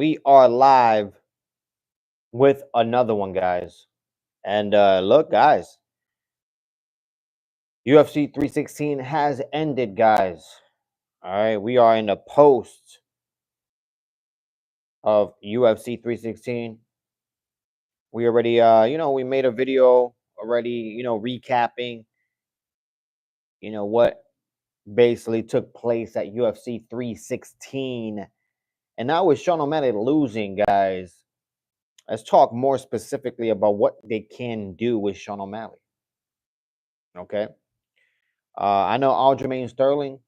We are live with another one, guys. And look, guys, UFC 316 has ended, guys. All right, we are in the post of UFC 316. We already, we made a video already, recapping, what basically took place at UFC 316. And now with Sean O'Malley losing, guys, let's talk more specifically about what they can do with Sean O'Malley. Okay. I know Aljamain Sterling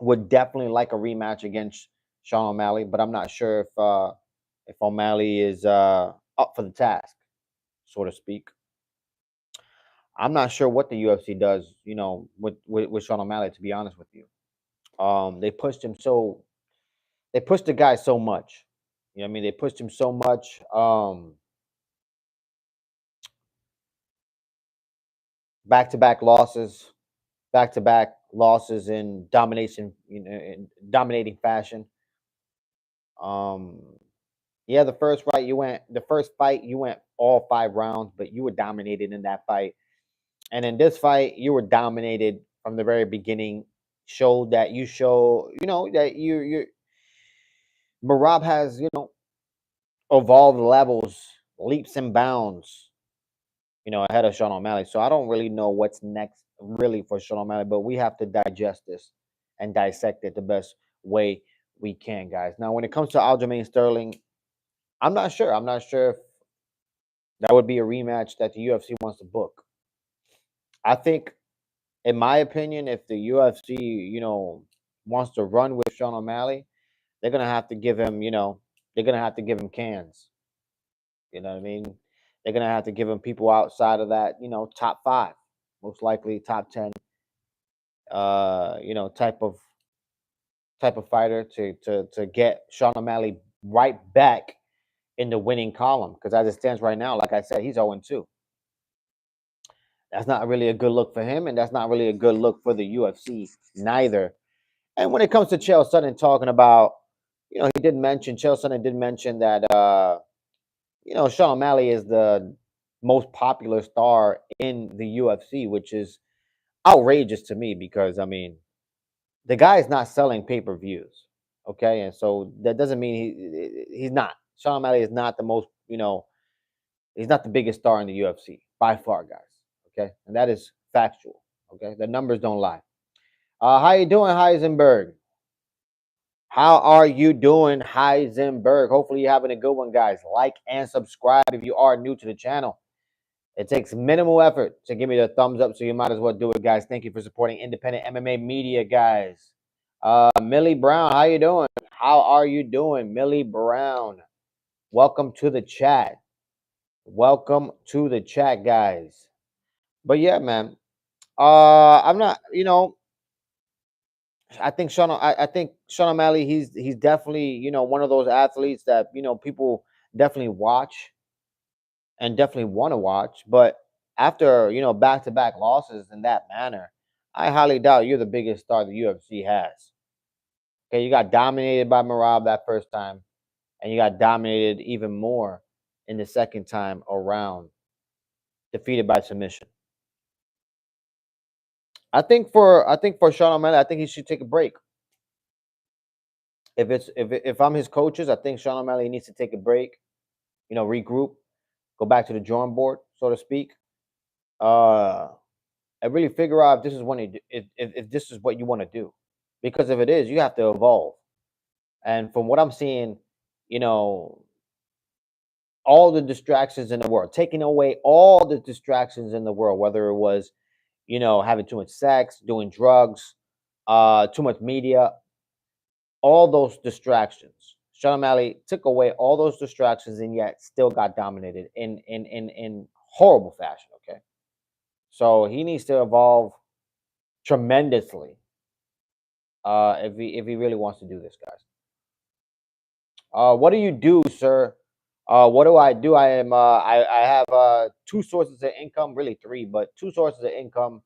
would definitely like a rematch against Sean O'Malley, but I'm not sure if O'Malley is up for the task, so to speak. I'm not sure what the UFC does, with Sean O'Malley. To be honest with you, they pushed him they pushed the guy so much. You know what I mean? They pushed him so much. Back-to-back losses, back-to-back losses in domination, in dominating fashion. Um, yeah, the first fight you went all 5 rounds, but you were dominated in that fight. And in this fight, you were dominated from the very beginning. Showed that that you Marab has, evolved levels, leaps and bounds, ahead of Sean O'Malley. So I don't really know what's next really for Sean O'Malley, but we have to digest this and dissect it the best way we can, guys. Now, when it comes to Aljamain Sterling, I'm not sure. I'm not sure if that would be a rematch that the UFC wants to book. I think, in my opinion, if the UFC, wants to run with Sean O'Malley, they're gonna have to give him, they're gonna have to give him cans. You know what I mean? They're gonna have to give him people outside of that, top five, most likely top 10, type of fighter to get Sean O'Malley right back in the winning column. Because as it stands right now, like I said, he's 0-2. That's not really a good look for him, and that's not really a good look for the UFC neither. And when it comes to Chael Sonnen talking about, Chael Sonnen did mention that, Sean O'Malley is the most popular star in the UFC, which is outrageous to me because, I mean, the guy is not selling pay-per-views, okay? And so that doesn't mean he's not. Sean O'Malley is not the most, he's not the biggest star in the UFC by far, guys. Okay, and that is factual. Okay, the numbers don't lie. How you doing, Heisenberg? How are you doing, Heisenberg? Hopefully you're having a good one, guys. Like and subscribe if you are new to the channel. It takes minimal effort to give me the thumbs up, so you might as well do it, guys. Thank you for supporting independent MMA media, guys. Millie Brown, how you doing? How are you doing, Millie Brown? Welcome to the chat. Welcome to the chat, guys. But yeah, man. I'm not, I think Sean O'Malley, he's definitely, one of those athletes that, people definitely watch and definitely want to watch. But after, back-to-back losses in that manner, I highly doubt you're the biggest star the UFC has. Okay, you got dominated by Merab that first time, and you got dominated even more in the second time around, defeated by submission. I think for Sean O'Malley, I think he should take a break. If I'm his coaches, I think Sean O'Malley needs to take a break, regroup, go back to the drawing board, so to speak. And really figure out if this is if this is what you want to do. Because if it is, you have to evolve. And from what I'm seeing, you know, all the distractions in the world, taking away all the distractions in the world, whether it was, having too much sex, doing drugs, too much media, all those distractions. Sean O'Malley took away all those distractions and yet still got dominated in horrible fashion. Okay, so he needs to evolve tremendously if he really wants to do this, guys. What do you do, sir? What do I do? I have two sources of income, really three, but two sources of income.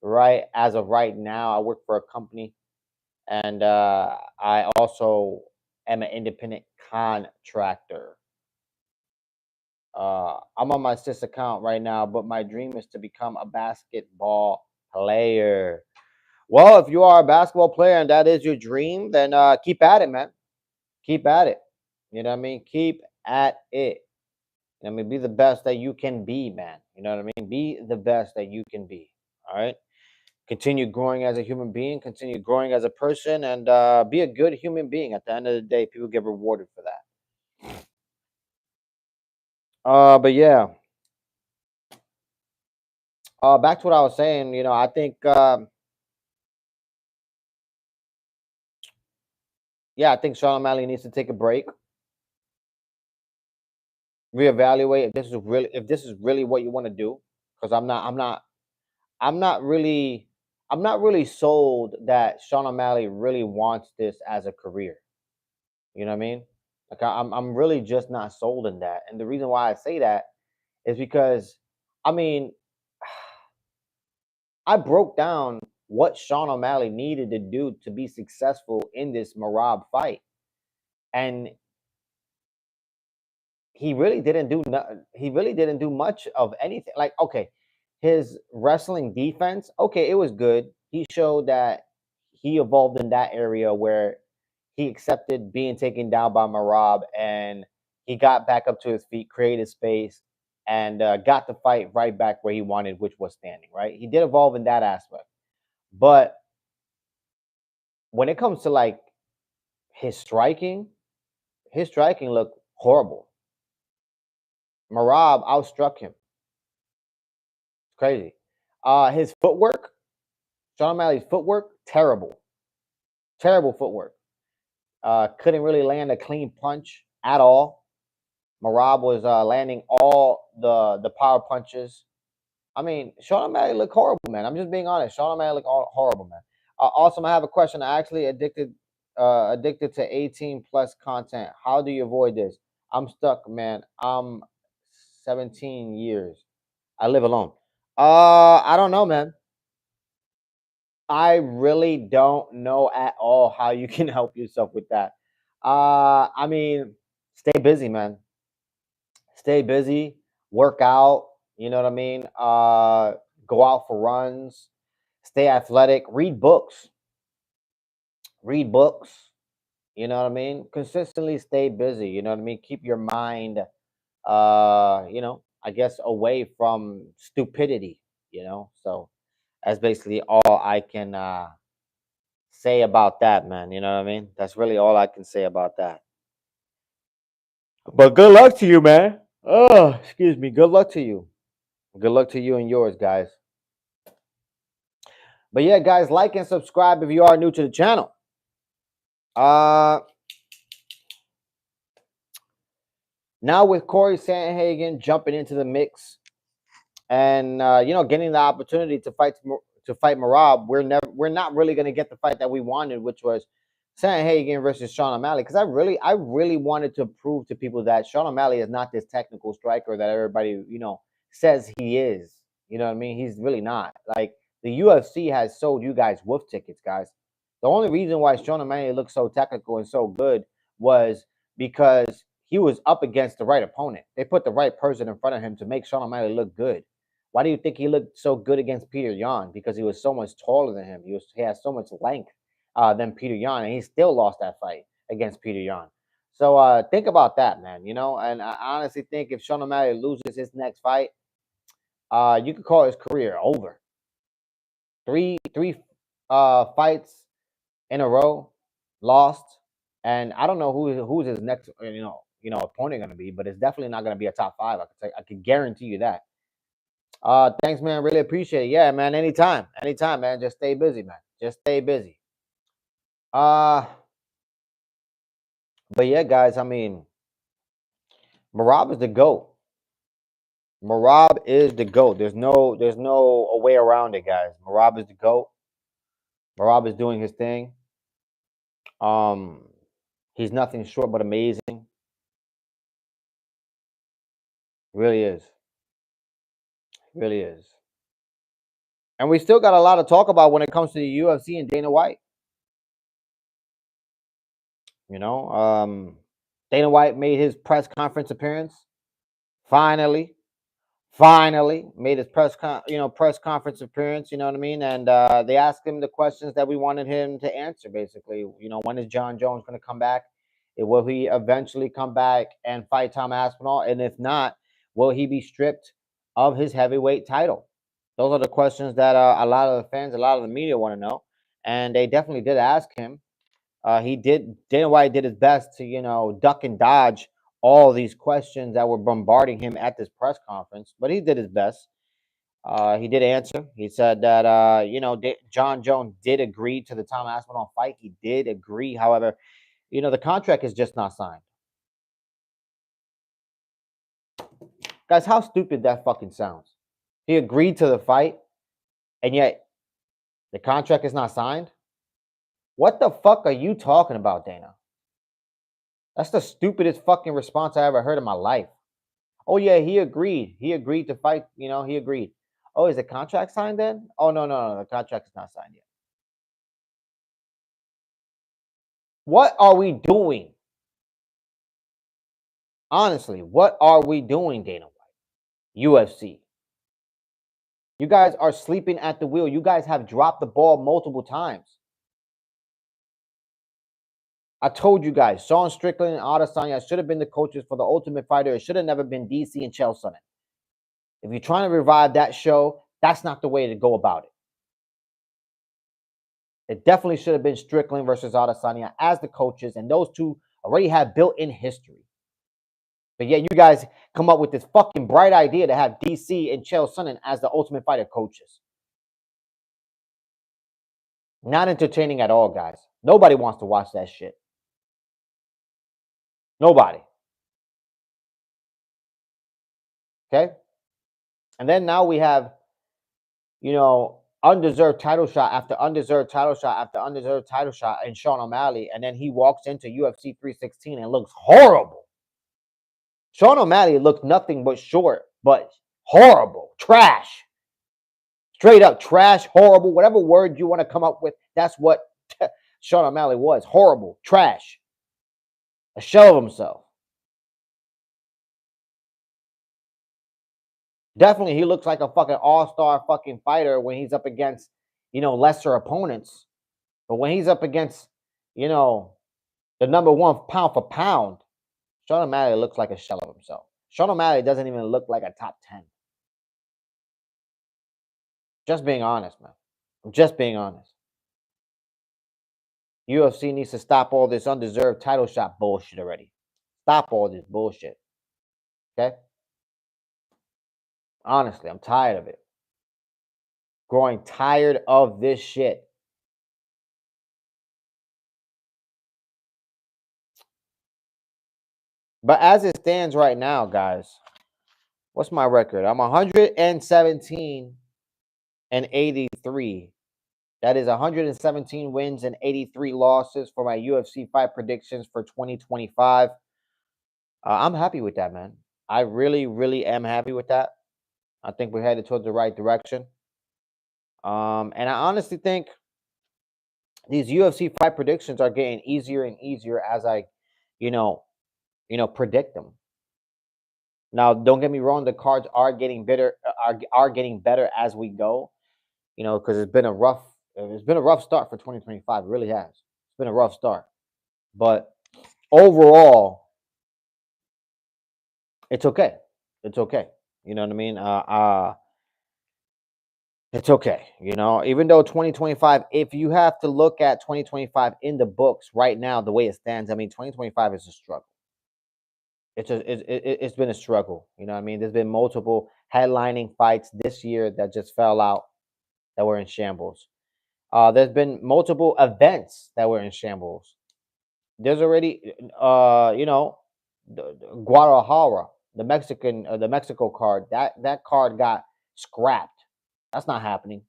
Right as of right now, I work for a company, and I also am an independent contractor. I'm on my sis account right now, but my dream is to become a basketball player. Well, if you are a basketball player and that is your dream, then keep at it, man. Keep at it. You know what I mean? Keep at it. I mean, be the best that you can be, man. You know what I mean? Be the best that you can be. All right. Continue growing as a human being. Continue growing as a person, and be a good human being. At the end of the day, people get rewarded for that. But yeah. Back to what I was saying. You know, I think. Yeah, I think Sean O'Malley needs to take a break, reevaluate if this is really what you want to do. Because I'm not really I'm not really sold that Sean O'Malley really wants this as a career. You know what I mean? Like I'm really just not sold in that. And the reason why I say that is because I mean I broke down what Sean O'Malley needed to do to be successful in this Marab fight. And he really didn't do much of anything. Like, okay, his wrestling defense, okay, it was good. He showed that he evolved in that area where he accepted being taken down by Marab, and he got back up to his feet, created space, and got the fight right back where he wanted, which was standing. Right, he did evolve in that aspect. But when it comes to like his striking, his striking looked horrible. Marab outstruck him. It's crazy. His footwork, Sean O'Malley's footwork, terrible. Terrible footwork. Couldn't really land a clean punch at all. Marab was landing all the power punches. I mean, Sean O'Malley looked horrible, man. I'm just being honest. Sean O'Malley looked horrible, man. Also, I have a question. I actually addicted to 18 plus content. How do you avoid this? I'm stuck, man. I'm 17 years. I live alone. I don't know, man. I really don't know at all how you can help yourself with that. I mean, stay busy, man. Stay busy, work out, you know what I mean? Go out for runs, stay athletic, read books. Read books, you know what I mean? Consistently stay busy, you know what I mean? Keep your mind I guess away from stupidity, you know? So that's basically all I can say about that, man. You know what I mean? That's really all I can say about that. But good luck to you, man. Oh, excuse me. Good luck to you. Good luck to you and yours, guys. But yeah, guys, like and subscribe if you are new to the channel. Uh Now with Corey Sandhagen jumping into the mix and getting the opportunity to fight Marab, we're not really going to get the fight that we wanted, which was Sandhagen versus Sean O'Malley. Because I really wanted to prove to people that Sean O'Malley is not this technical striker that everybody says he is. You know what I mean? He's really not. Like, the UFC has sold you guys wolf tickets, guys. The only reason why Sean O'Malley looked so technical and so good was because he was up against the right opponent. They put the right person in front of him to make Sean O'Malley look good. Why do you think he looked so good against Peter Yan? Because he was so much taller than him. He has so much length than Peter Yan, and he still lost that fight against Peter Yan. So think about that, man. And I honestly think if Sean O'Malley loses his next fight, you could call his career over. Three fights in a row, lost, and I don't know who's his next opponent going to be, but it's definitely not going to be a top five. I can guarantee you that. Thanks, man. Really appreciate it. Yeah, man. Anytime, man. Just stay busy, man. Just stay busy. But yeah, guys. I mean, Marab is the GOAT. Marab is the GOAT. There's no way around it, guys. Marab is the GOAT. Marab is doing his thing. He's nothing short but amazing. Really is. Really is. And we still got a lot to talk about when it comes to the UFC and Dana White. You know, Dana White made his press conference appearance. Finally made his press conference appearance. You know what I mean? And they asked him the questions that we wanted him to answer. Basically, when is John Jones going to come back? Will he eventually come back and fight Tom Aspinall? And if not, will he be stripped of his heavyweight title? Those are the questions that a lot of the fans, a lot of the media want to know, and they definitely did ask him. Dana White did his best to duck and dodge all these questions that were bombarding him at this press conference, but he did his best. He did answer. He said that John Jones did agree to the Tom Aspinall fight. He did agree. However, the contract is just not signed. Guys, how stupid that fucking sounds. He agreed to the fight, and yet the contract is not signed. What the fuck are you talking about, Dana? That's the stupidest fucking response I ever heard in my life. Oh yeah, he agreed. He agreed to fight. He agreed. Oh, is the contract signed then? Oh no, the contract is not signed yet. What are we doing? Honestly, what are we doing, Dana White? UFC. You guys are sleeping at the wheel. You guys have dropped the ball multiple times. I told you guys, Sean Strickland and Adesanya should have been the coaches for the Ultimate Fighter. It should have never been DC and Chael Sonnen. If you're trying to revive that show, that's not the way to go about it. It definitely should have been Strickland versus Adesanya as the coaches, and those two already have built-in history. But yet you guys come up with this fucking bright idea to have DC and Chael Sonnen as the Ultimate Fighter coaches. Not entertaining at all, guys. Nobody wants to watch that shit. Nobody. Okay? And then now we have, undeserved title shot after undeserved title shot after undeserved title shot in Sean O'Malley, and then he walks into UFC 316 and looks horrible. Sean O'Malley looked nothing but short, but horrible, trash, straight up trash, horrible, whatever word you want to come up with. That's what Sean O'Malley was. Horrible, trash, a shell of himself. Definitely, he looks like a fucking all-star fucking fighter when he's up against, lesser opponents. But when he's up against, the number one pound for pound, Sean O'Malley looks like a shell of himself. Sean O'Malley doesn't even look like a top 10. Just being honest, man. I'm just being honest. UFC needs to stop all this undeserved title shot bullshit already. Stop all this bullshit. Okay? Honestly, I'm tired of it. Growing tired of this shit. But as it stands right now, guys, what's my record? I'm 117 and 83. That is 117 wins and 83 losses for my UFC fight predictions for 2025. I'm happy with that, man. I really, really am happy with that. I think we're headed towards the right direction. And I honestly think these UFC fight predictions are getting easier and easier as I, predict them. Now, don't get me wrong; the cards are getting better, are getting better as we go. Because it's been a rough start for 2025. It really has. It's been a rough start, but overall, it's okay. It's okay. You know what I mean? It's okay. Even though 2025, if you have to look at 2025 in the books right now, the way it stands, I mean, 2025 is a struggle. It's been a struggle. You know what I mean? There's been multiple headlining fights this year that just fell out, that were in shambles. There's been multiple events that were in shambles. There's already, the Guadalajara, the Mexico card. That card got scrapped. That's not happening.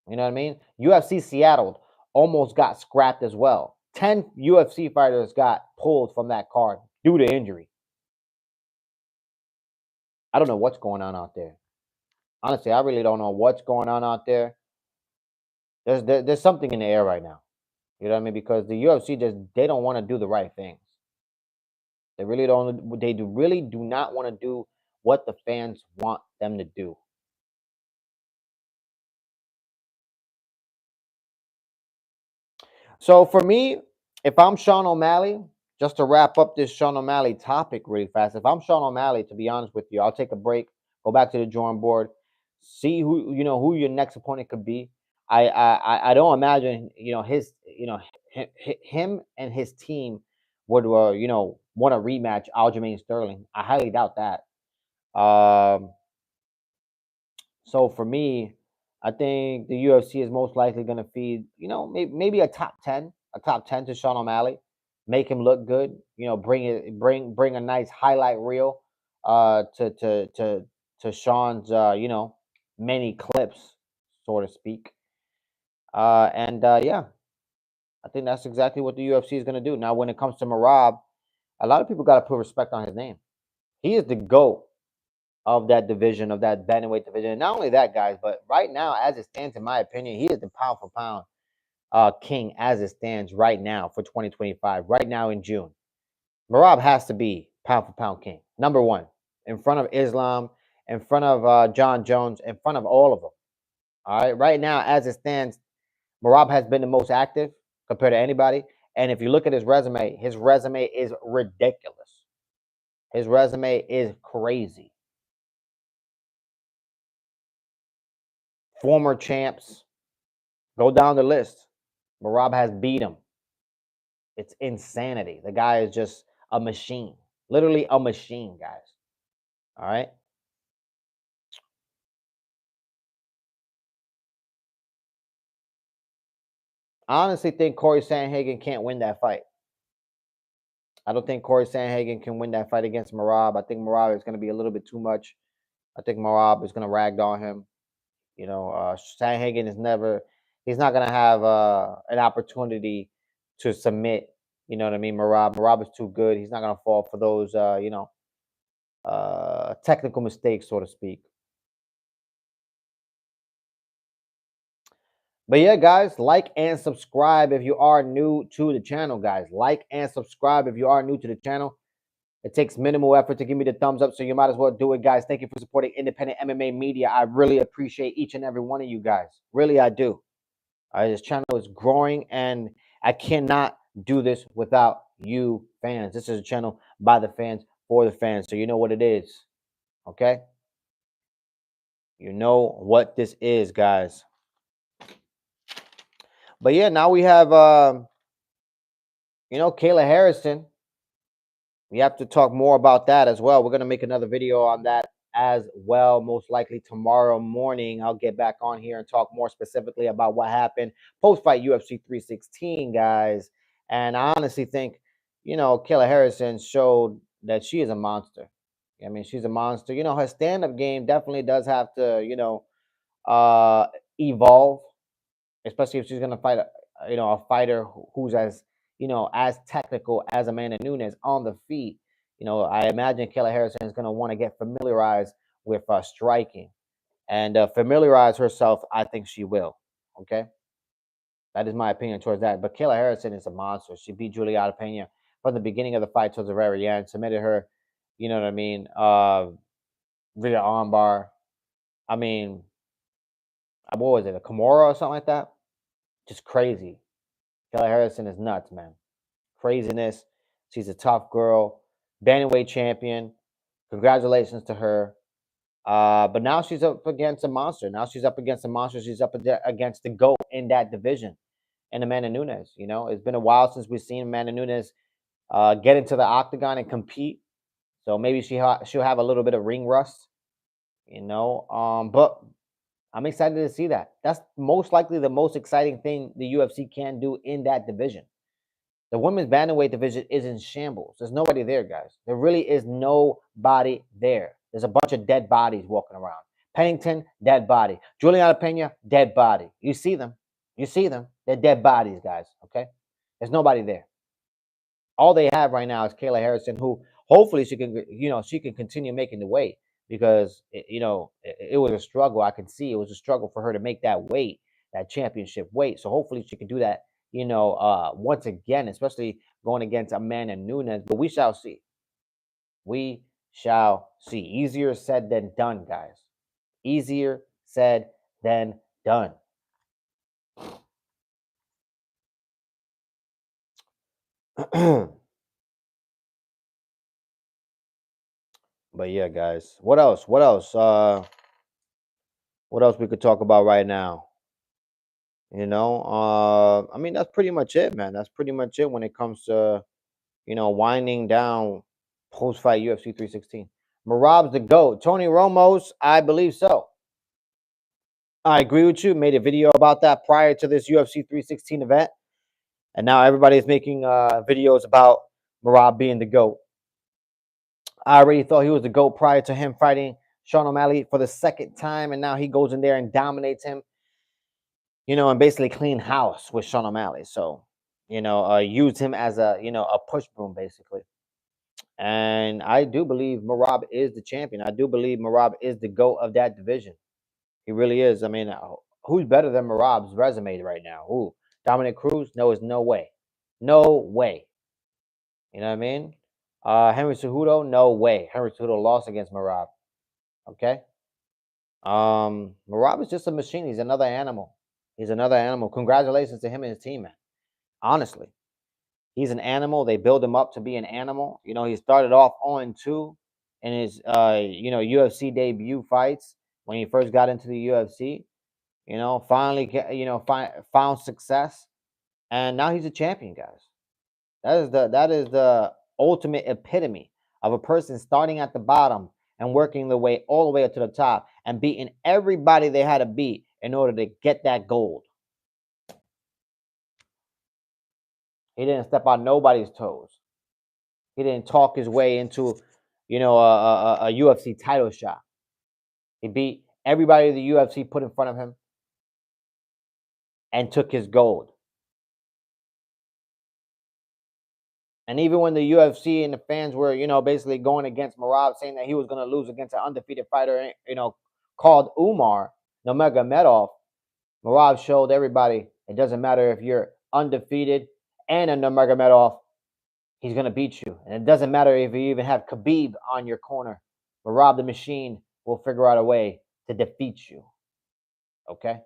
You know what I mean? UFC Seattle almost got scrapped as well. 10 UFC fighters got pulled from that card due to injury. I don't know what's going on out there. Honestly, I really don't know what's going on out there. There's something in the air right now. You know what I mean? Because the UFC they don't want to do the right things. They really don't. They really do not want to do what the fans want them to do. So for me, if I'm Sean O'Malley, just to wrap up this Sean O'Malley topic really fast, if I'm Sean O'Malley, to be honest with you, I'll take a break, go back to the drawing board, see who your next opponent could be. I don't imagine him and his team would want to rematch Aljamain Sterling. I highly doubt that. Um, so for me, I think the UFC is most likely going to feed, maybe a top 10 to Sean O'Malley, make him look good, bring a nice highlight reel to Sean's many clips, so to speak. Yeah, I think that's exactly what the UFC is going to do. Now, when it comes to Merab, a lot of people got to put respect on his name. He is the GOAT of that division, of that bantamweight division. And not only that, guys, but right now, as it stands, in my opinion, he is the pound for pound king as it stands right now for 2025, right now in June. Merab has to be pound for pound king, number one, in front of Islam, in front of John Jones, in front of all of them. All right, right now, as it stands, Merab has been the most active compared to anybody. And if you look at his resume is ridiculous. His resume is crazy. Former champs, go down the list. Merab has beat him. It's insanity. The guy is just a machine. Literally a machine, guys. All right. I honestly think Corey Sandhagen can't win that fight. I don't think Corey Sandhagen can win that fight against Merab. I think Merab is going to be a little bit too much. I think Merab is going to ragdoll him. Sandhagen he's not going to have an opportunity to submit. You know what I mean? Merab is too good. He's not going to fall for those, technical mistakes, so to speak. But yeah, guys, like and subscribe if you are new to the channel, guys. Like and subscribe if you are new to the channel. It takes minimal effort to give me the thumbs up, so you might as well do it, guys. Thank you for supporting independent MMA media. I really appreciate each and every one of you guys. Really, I do. This channel is growing, and I cannot do this without you fans. This is a channel by the fans, for the fans. So you know what it is, okay? You know what this is, guys. But yeah, now we have, Kayla Harrison. We have to talk more about that as well. We're going to make another video on that as well, most likely tomorrow morning. I'll get back on here and talk more specifically about what happened post-fight UFC 316, guys. And I honestly think, Kayla Harrison showed that she is a monster. I mean, she's a monster. Her stand-up game definitely does have to, evolve, especially if she's going to fight, a fighter who's as technical as Amanda Nunes on the feet. I imagine Kayla Harrison is going to want to get familiarized with striking and familiarize herself. I think she will. Okay. That is my opinion towards that. But Kayla Harrison is a monster. She beat Juliana Pena from the beginning of the fight towards the very end, submitted her, you know what I mean, via armbar. I mean, what was it, a Kimura or something like that? Just crazy. Kayla Harrison is nuts, man. Craziness. She's a tough girl, bantamweight champion. Congratulations to her. But now she's up against a monster. Now she's up against a monster. She's up against the GOAT in that division, and Amanda Nunes. It's been a while since we've seen Amanda Nunes get into the octagon and compete. So maybe she'll have a little bit of ring rust. But I'm excited to see that. That's most likely the most exciting thing the UFC can do in that division. The women's bantamweight division is in shambles. There's nobody there, guys. There really is nobody there. There's a bunch of dead bodies walking around. Pennington, dead body. Juliana Pena, dead body. You see them. You see them. They're dead bodies, guys. Okay? There's nobody there. All they have right now is Kayla Harrison, who hopefully she can continue making the weight, because it was a struggle. I can see it was a struggle for her to make that weight, that championship weight. So hopefully she can do that once again, especially going against Amanda Nunes. But we shall see. We shall see. Easier said than done, guys. Easier said than done. But yeah, guys. What else? What else? What else we could talk about right now? I mean, that's pretty much it, man. That's pretty much it when it comes to, winding down post-fight UFC 316. Merab's the GOAT. Tony Romo's, I believe so. I agree with you. Made a video about that prior to this UFC 316 event. And now everybody is making videos about Merab being the GOAT. I already thought he was the GOAT prior to him fighting Sean O'Malley for the second time. And now he goes in there and dominates him, and basically clean house with Sean O'Malley. So, use him as a push broom, basically. And I do believe Merab is the champion. I do believe Merab is the GOAT of that division. He really is. I mean, who's better than Merab's resume right now? Who? Dominic Cruz? No, it's no way. No way. You know what I mean? Henry Cejudo? No way. Henry Cejudo lost against Merab. Okay? Merab is just a machine. He's another animal. He's another animal. Congratulations to him and his team, man. Honestly. He's an animal. They build him up to be an animal. He started off 0-2 in his UFC debut fights when he first got into the UFC. Finally found success, and now he's a champion, guys. That is the ultimate epitome of a person starting at the bottom and working the way all the way up to the top and beating everybody they had to beat in order to get that gold. He didn't step on nobody's toes. He didn't talk his way into, a UFC title shot. He beat everybody the UFC put in front of him and took his gold. And even when the UFC and the fans were, basically going against Merab, saying that he was going to lose against an undefeated fighter, called Umar Nurmagomedov, Merab showed everybody it doesn't matter if you're undefeated and a Nurmagomedov, he's going to beat you. And it doesn't matter if you even have Khabib on your corner. Merab the Machine will figure out a way to defeat you. Okay?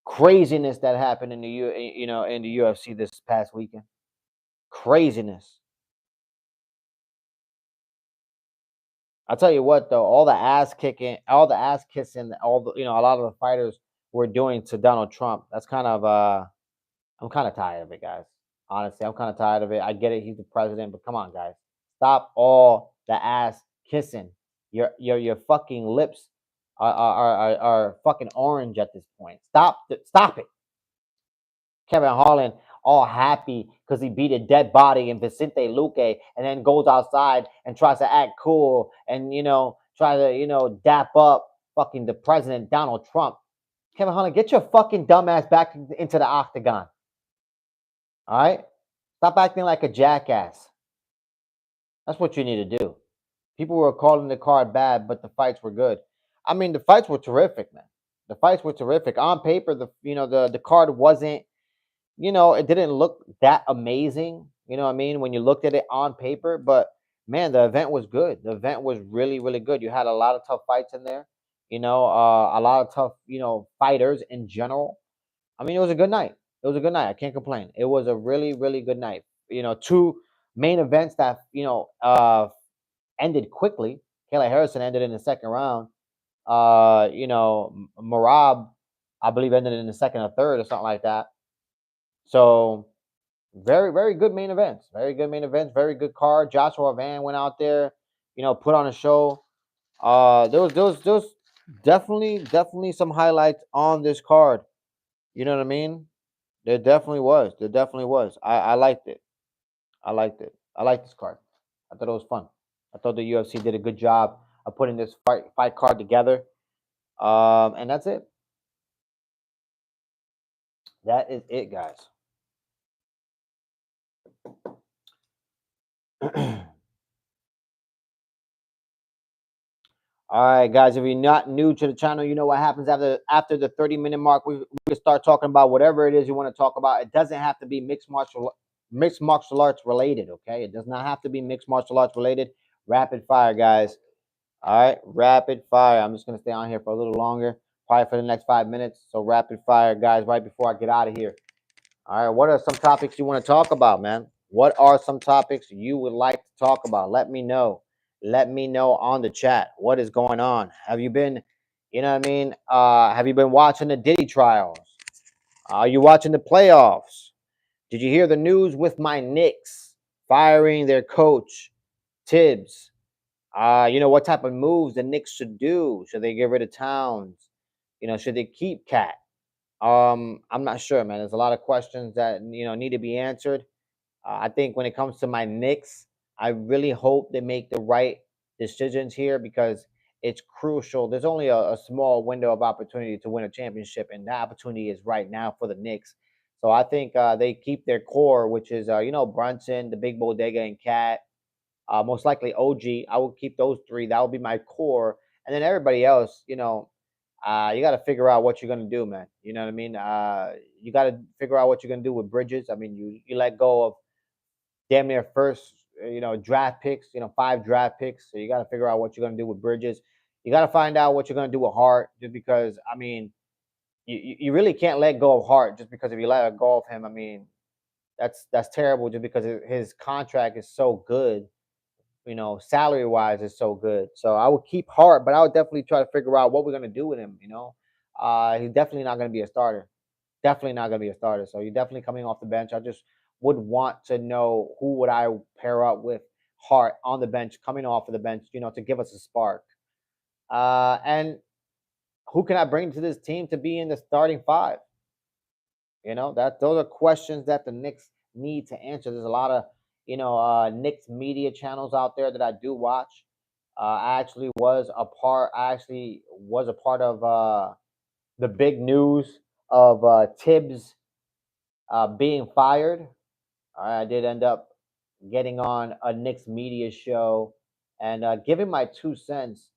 Craziness that happened in the in the UFC this past weekend. Craziness. I'll tell you what though, all the ass kicking, all the ass kissing, all the a lot of the fighters were doing to Donald Trump. That's kind of I'm kind of tired of it, guys. Honestly, I'm kind of tired of it. I get it, he's the president, but come on, guys. Stop all the ass kissing. Your fucking lips are fucking orange at this point. Stop it. Kevin Holland all happy because he beat a dead body in Vicente Luque and then goes outside and tries to act cool and try to dap up fucking the president Donald Trump. Kevin Holland, get your fucking dumbass back into the octagon. All right? Stop acting like a jackass. That's what you need to do. People were calling the card bad, but the fights were good. I mean, the fights were terrific, man. The fights were terrific. On paper, the card wasn't, it didn't look that amazing. You know what I mean? When you looked at it on paper, but man, the event was good. The event was really, really good. You had a lot of tough fights in there. A lot of tough, fighters in general. I mean, it was a good night. It was a good night. I can't complain. It was a really, really good night. Two main events that ended quickly. Kayla Harrison ended in the second round. Merab, I believe, ended in the second or third or something like that. So very, very good main events. Very good main events. Very good card. Joshua Van went out there, put on a show. There was definitely some highlights on this card. You know what I mean? There definitely was. There definitely was. I liked it. I liked it. I liked this card. I thought it was fun. I thought the UFC did a good job of putting this fight card together. And that's it. That is it, guys. All right, guys. If you're not new to the channel, you know what happens after the 30-minute mark. We can start talking about whatever it is you want to talk about. It doesn't have to be mixed martial arts related. Okay, it does not have to be mixed martial arts related. Rapid fire, guys. All right, rapid fire. I'm just gonna stay on here for a little longer, probably for the next 5 minutes. So rapid fire, guys. Right before I get out of here. All right, what are some topics you want to talk about, man? What are some topics you would like to talk about? Let me know. Let me know on the chat. What is going on? Have you been, you know what I mean? Have you been watching the Diddy trials? Are you watching the playoffs? Did you hear the news with my Knicks firing their coach, Tibbs? You know, what type of moves the Knicks should do? Should they get rid of Towns? You know, should they keep Cat? I'm not sure, man. There's a lot of questions that need to be answered. I think when it comes to my Knicks, I really hope they make the right decisions here because it's crucial. There's only a small window of opportunity to win a championship, and that opportunity is right now for the Knicks. So I think they keep their core, which is Brunson, the Big Bodega, and Cat. Most likely OG. I will keep those three. That will be my core, and then everybody else, you got to figure out what you're gonna do, man. You know what I mean? You got to figure out what you're gonna do with Bridges. I mean, you let go of damn near first, draft picks. 5 draft picks. So you got to figure out what you're gonna do with Bridges. You got to find out what you're gonna do with Hart, just because. I mean, you really can't let go of Hart just because if you let go of him, I mean, that's terrible. Just because his contract is so good, salary wise is so good. So I would keep Hart, but I would definitely try to figure out what we're gonna do with him. He's definitely not gonna be a starter. Definitely not gonna be a starter. So you're definitely coming off the bench. I just would want to know who would I pair up with Hart on the bench, coming off of the bench, to give us a spark. And who can I bring to this team to be in the starting five? Those are questions that the Knicks need to answer. There's a lot of Knicks media channels out there that I do watch. I actually was a part of the big news of Tibbs being fired. I did end up getting on a Knicks media show and giving my 2 cents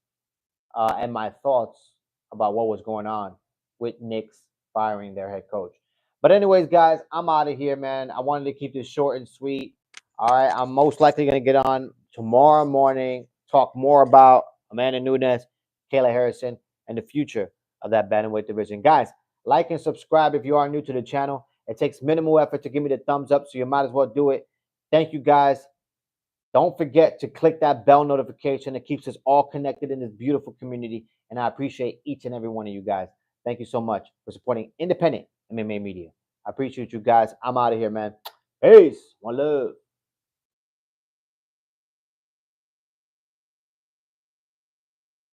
and my thoughts about what was going on with Knicks firing their head coach. But anyways, guys, I'm out of here, man. I wanted to keep this short and sweet. All right, I'm most likely going to get on tomorrow morning, talk more about Amanda Nunes, Kayla Harrison, and the future of that bantamweight division. Guys, like and subscribe if you are new to the channel. It takes minimal effort to give me the thumbs up, so you might as well do it. Thank you, guys. Don't forget to click that bell notification. It keeps us all connected in this beautiful community. And I appreciate each and every one of you guys. Thank you so much for supporting independent MMA media. I appreciate you guys. I'm out of here, man. Peace. One love.